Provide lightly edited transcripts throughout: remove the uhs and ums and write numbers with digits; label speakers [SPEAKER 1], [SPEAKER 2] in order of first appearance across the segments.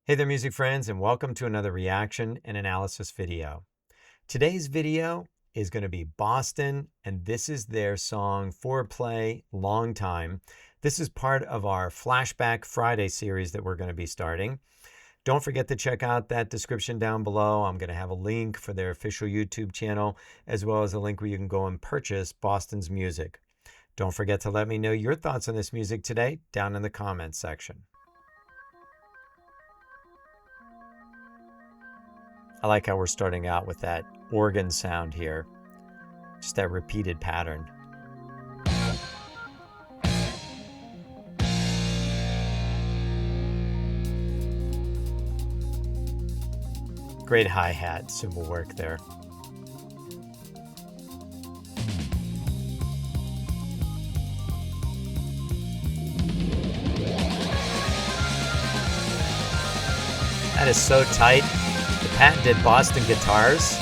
[SPEAKER 1] Hey there, music friends, and welcome to another reaction and analysis video. Today's video is going to be Boston, and this is their song Foreplay, Long Time. This is part of our Flashback Friday series that we're going to be starting. Don't forget to check out that description down below. I'm going to have a link for their official YouTube channel, as well as a link where you can go and purchase Boston's music. Don't forget to let me know your thoughts on this music today down in the comments section. I like how we're starting out with that organ sound here, just that repeated pattern. Great hi-hat cymbal work there. That is so tight. The patented Boston guitars.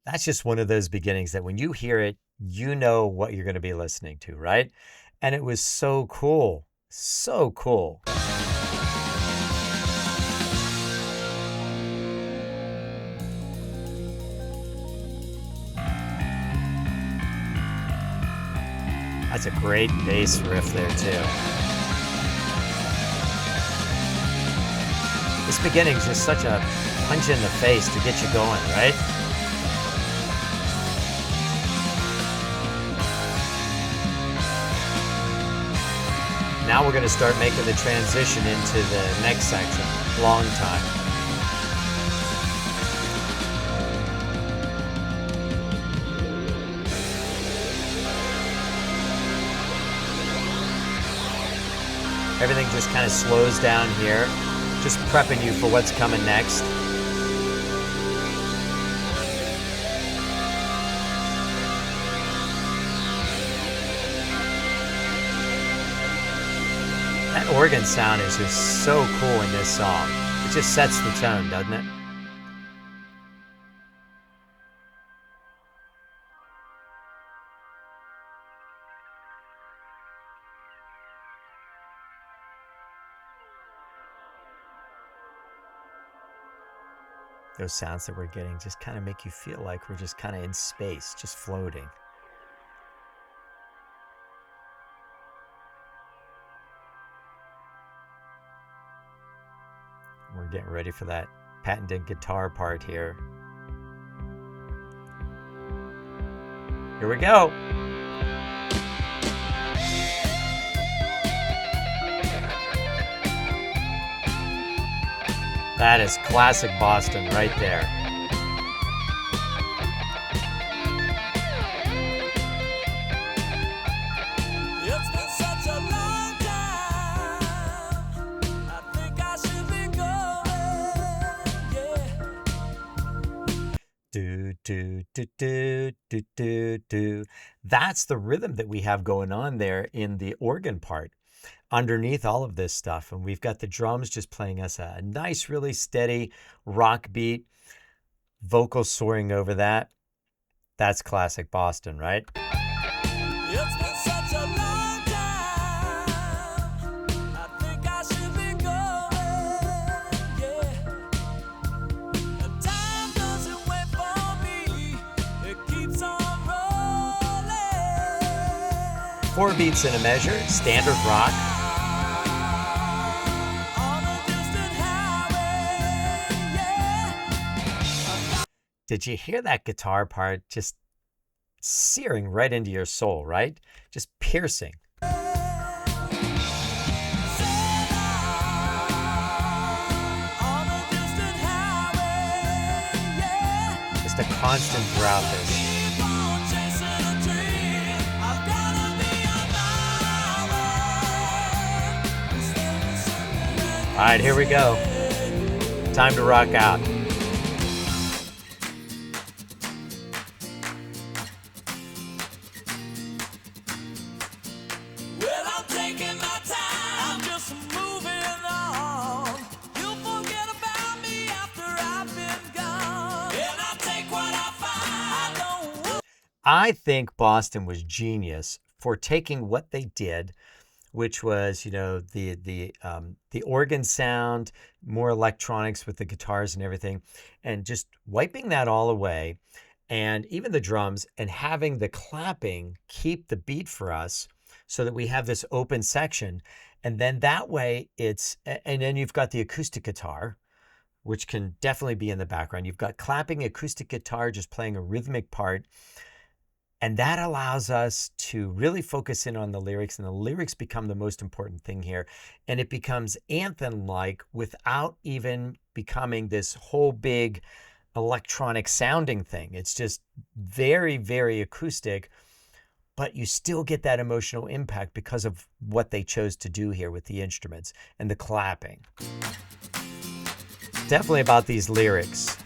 [SPEAKER 1] That's just one of those beginnings that when you hear it, you know what you're going to be listening to, right? And it was so cool. So cool. That's a great bass riff there too. This beginning is just such a punch in the face to get you going, right? Now we're going to start making the transition into the next section, Long Time. Everything just kind of slows down here, just prepping you for what's coming next. That organ sound is just so cool in this song. It just sets the tone, doesn't it? Those sounds that we're getting just kind of make you feel like we're just kind of in space, just floating. We're getting ready for that patented guitar part here. Here we go. That is classic Boston right there.
[SPEAKER 2] It's been such a long time. I think I should be going. Yeah.
[SPEAKER 1] Do, do, do, do, do, do, do. That's the rhythm that we have going on there in the organ part underneath all of this stuff. And we've got the drums just playing us a nice, really steady rock beat, vocals soaring over that. That's classic Boston, right?
[SPEAKER 2] It's been such a long time. I think I should be going. Yeah. The time doesn't wait for me. It keeps on rolling.
[SPEAKER 1] 4 beats in a measure, standard rock. Did you hear that guitar part just searing right into your soul, right? Just piercing. Just a constant throughout this. All right, here we go. Time to rock out.
[SPEAKER 2] Well, I'm taking my time. I'm just moving.
[SPEAKER 1] I think Boston was genius for taking what they did, which was, the organ sound, more electronics with the guitars and everything, and just wiping that all away, and even the drums, and having the clapping keep the beat for us so that we have this open section. And then that way and then you've got the acoustic guitar, which can definitely be in the background. You've got clapping acoustic guitar just playing a rhythmic part. And that allows us to really focus in on the lyrics, and the lyrics become the most important thing here. And it becomes anthem-like without even becoming this whole big electronic sounding thing. It's just very, very acoustic, but you still get that emotional impact because of what they chose to do here with the instruments and the clapping. Definitely about these lyrics.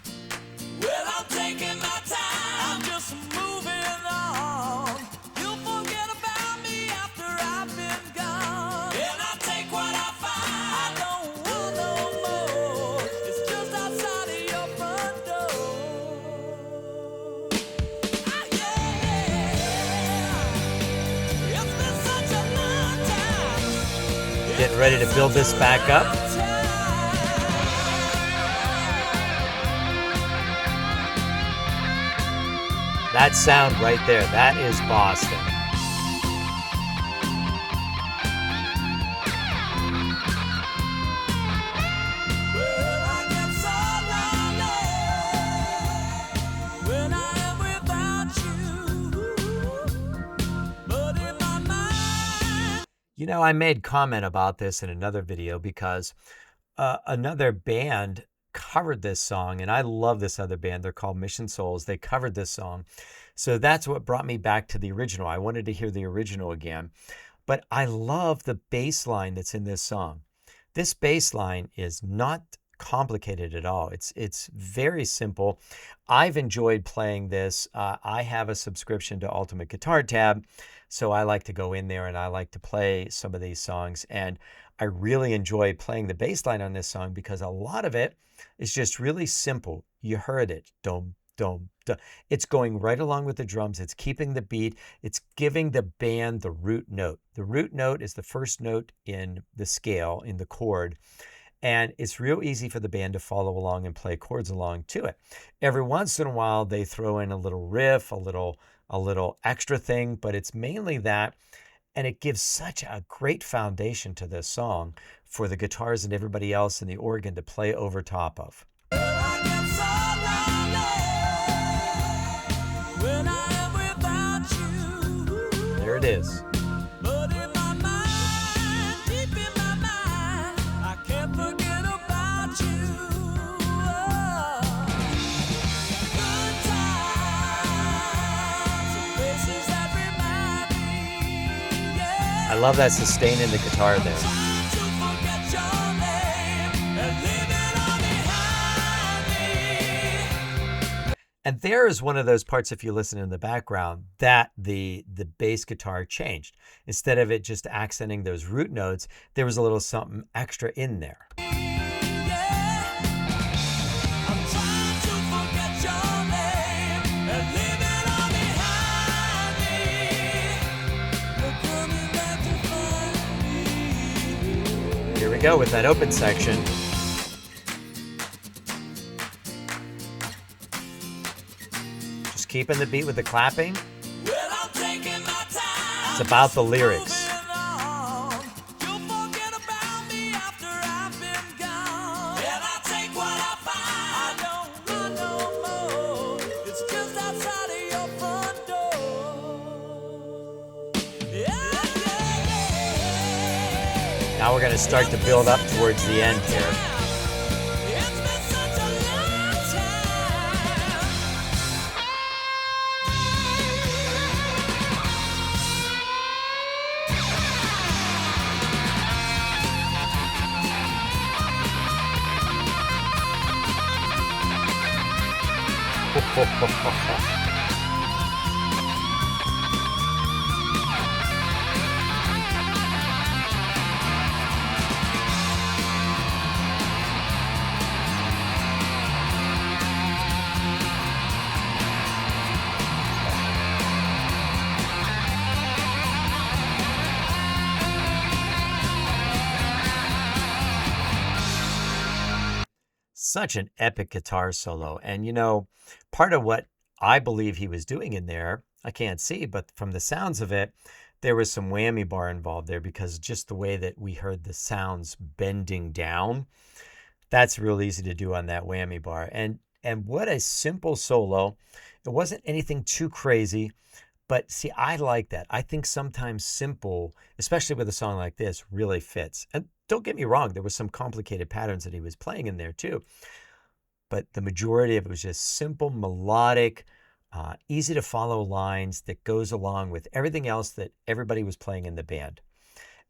[SPEAKER 2] Well, I'm taking my time, I'm just moving on. You'll forget about me after I've been gone. And I take what I find, I don't want no more. It's just outside of your front door. Ah, yeah. It's been such a long time.
[SPEAKER 1] Getting ready to build this back up. That sound right there, that is Boston.
[SPEAKER 2] Well, I get so lonely when I am without you. But in my mind,
[SPEAKER 1] I made comment about this in another video because another band covered this song, and I love this other band. They're called Mission Souls. They covered this song. So that's what brought me back to the original. I wanted to hear the original again. But I love the bass line that's in this song. This bass line is not complicated at all. It's very simple. I've enjoyed playing this. I have a subscription to Ultimate Guitar Tab, so I like to go in there and I like to play some of these songs. And I really enjoy playing the bass line on this song because a lot of it is just really simple. You heard it. Dum, dum, dum. It's going right along with the drums. It's keeping the beat. It's giving the band the root note. The root note is the first note in the scale, in the chord. And it's real easy for the band to follow along and play chords along to it. Every once in a while, they throw in a little riff, a little extra thing, but it's mainly that. And it gives such a great foundation to this song for the guitars and everybody else and the organ to play over top of.
[SPEAKER 2] I get so lonely when I am without you.
[SPEAKER 1] There it is.
[SPEAKER 2] But in my mind, deep in my mind, I can't forget about you. Good times, places that remind me, yeah.
[SPEAKER 1] I love that sustain in the guitar there.
[SPEAKER 2] Trying to forget your name and leave it all behind me.
[SPEAKER 1] And there is one of those parts, if you listen in the background, that the bass guitar changed. Instead of it just accenting those root notes, there was a little something extra in there.
[SPEAKER 2] I'm trying to forget your name and leave it all behind me. You're coming back to find me.
[SPEAKER 1] Here we go with that open section. Just keeping the beat with the clapping.
[SPEAKER 2] Well, I'm taking my time.
[SPEAKER 1] It's about the lyrics.
[SPEAKER 2] Moving on. You'll forget about me after I've been gone. And I take what I find. I don't want no more. It's just outside of your front door. Yeah.
[SPEAKER 1] Now we're going to start to build up towards the end here.
[SPEAKER 2] It's been such a long time.
[SPEAKER 1] Such an epic guitar solo. And, you know, part of what I believe he was doing in there, I can't see, but from the sounds of it, there was some whammy bar involved there because just the way that we heard the sounds bending down, that's real easy to do on that whammy bar. And what a simple solo. It wasn't anything too crazy, but see, I like that. I think sometimes simple, especially with a song like this, really fits. And don't get me wrong, there was some complicated patterns that he was playing in there too. But the majority of it was just simple, melodic, easy to follow lines that goes along with everything else that everybody was playing in the band.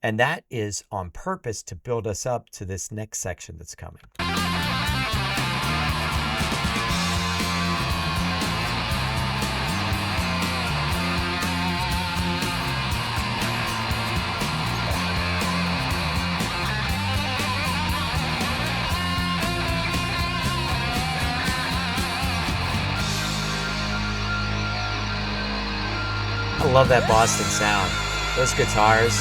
[SPEAKER 1] And that is on purpose to build us up to this next section that's coming. I love that Boston sound. Those guitars.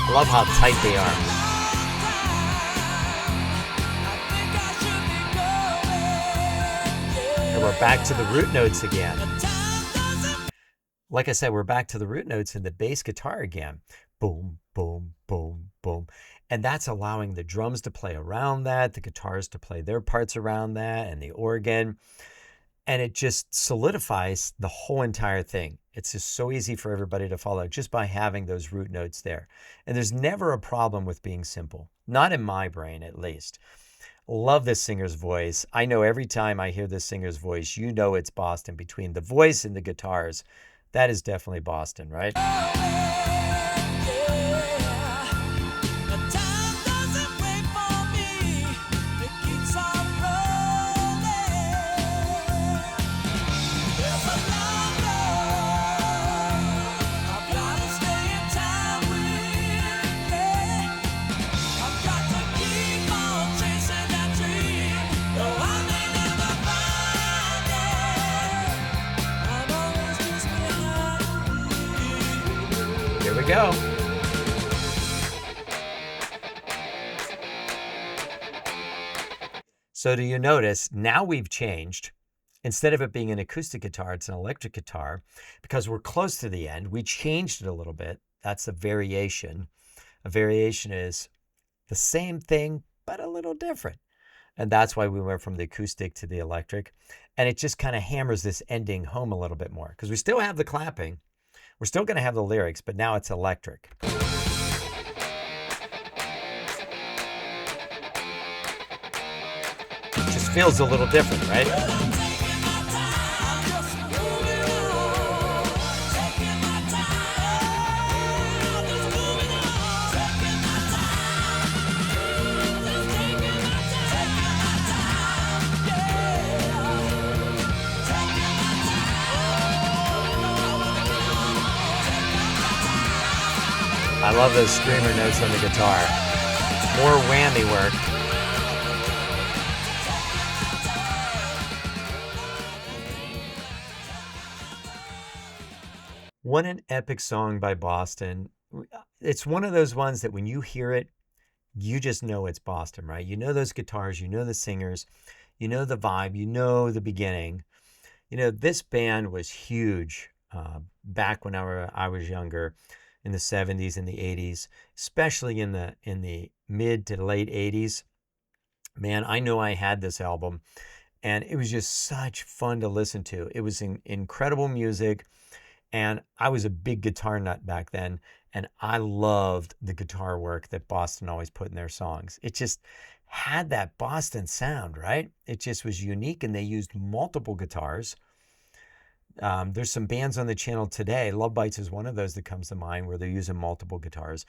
[SPEAKER 1] I love how tight they are. And we're back to the root notes again. Like I said, we're back to the root notes in the bass guitar again. Boom, boom, boom, boom. And that's allowing the drums to play around that, the guitars to play their parts around that, and the organ. And it just solidifies the whole entire thing. It's just so easy for everybody to follow just by having those root notes there. And there's never a problem with being simple. Not in my brain, at least. Love this singer's voice. I know every time I hear this singer's voice, you know it's Boston. Between the voice and the guitars, that is definitely Boston, right? Here we go. So do you notice now we've changed? Instead of it being an acoustic guitar, it's an electric guitar. Because we're close to the end, we changed it a little bit. That's a variation. A variation is the same thing, but a little different. And that's why we went from the acoustic to the electric. And it just kind of hammers this ending home a little bit more. Because we still have the clapping. We're still going to have the lyrics, but now it's electric. It just feels a little different, right? I love those screamer notes on the guitar. More whammy work. What an epic song by Boston. It's one of those ones that when you hear it, you just know it's Boston, right? You know those guitars, you know the singers, you know the vibe, you know the beginning. You know, this band was huge back when I was younger. In the 70s and the 80s, especially in the mid to late 80s. Man, I know I had this album, and it was just such fun to listen to. It was incredible music, and I was a big guitar nut back then, and I loved the guitar work that Boston always put in their songs. It just had that Boston sound, right? It just was unique, and they used multiple guitars. There's some bands on the channel today. Love Bites is one of those that comes to mind where they're using multiple guitars.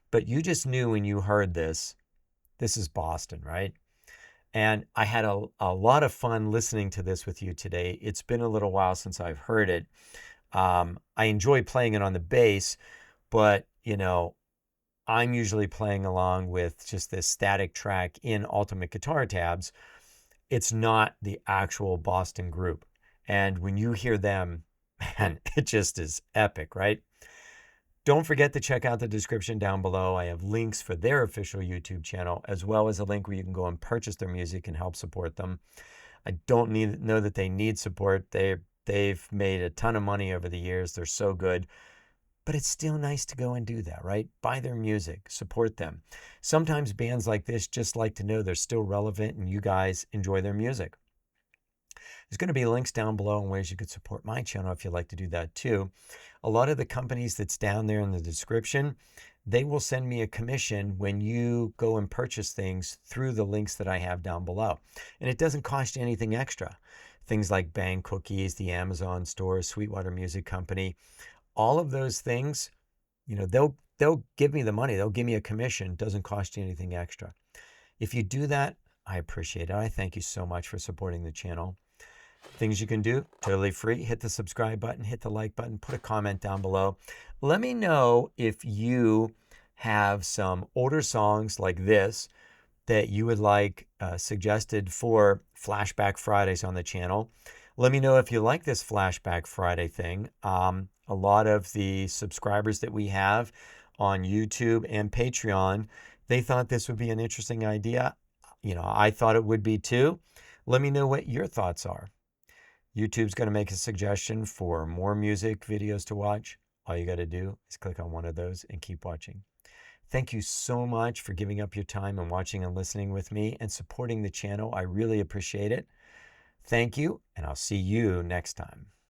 [SPEAKER 1] But you just knew when you heard this is Boston, right? And I had a lot of fun listening to this with you today. It's been a little while since I've heard it. I enjoy playing it on the bass, but, you know, I'm usually playing along with just this static track in Ultimate Guitar Tabs. It's not the actual Boston group. And when you hear them, man, it just is epic, right? Don't forget to check out the description down below. I have links for their official YouTube channel, as well as a link where you can go and purchase their music and help support them. I don't know that they need support. They've made a ton of money over the years. They're so good. But it's still nice to go and do that, right? Buy their music, support them. Sometimes bands like this just like to know they're still relevant and you guys enjoy their music. There's going to be links down below on ways you could support my channel if you'd like to do that too. A lot of the companies that's down there in the description, they will send me a commission when you go and purchase things through the links that I have down below. And it doesn't cost you anything extra. Things like Bang Cookies, the Amazon store, Sweetwater Music Company, all of those things, they'll give me the money. They'll give me a commission. It doesn't cost you anything extra. If you do that, I appreciate it. I thank you so much for supporting the channel. Things you can do, totally free. Hit the subscribe button, hit the like button, put a comment down below. Let me know if you have some older songs like this that you would like suggested for Flashback Fridays on the channel. Let me know if you like this Flashback Friday thing. A lot of the subscribers that we have on YouTube and Patreon, they thought this would be an interesting idea. I thought it would be too. Let me know what your thoughts are. YouTube's going to make a suggestion for more music videos to watch. All you got to do is click on one of those and keep watching. Thank you so much for giving up your time and watching and listening with me and supporting the channel. I really appreciate it. Thank you, and I'll see you next time.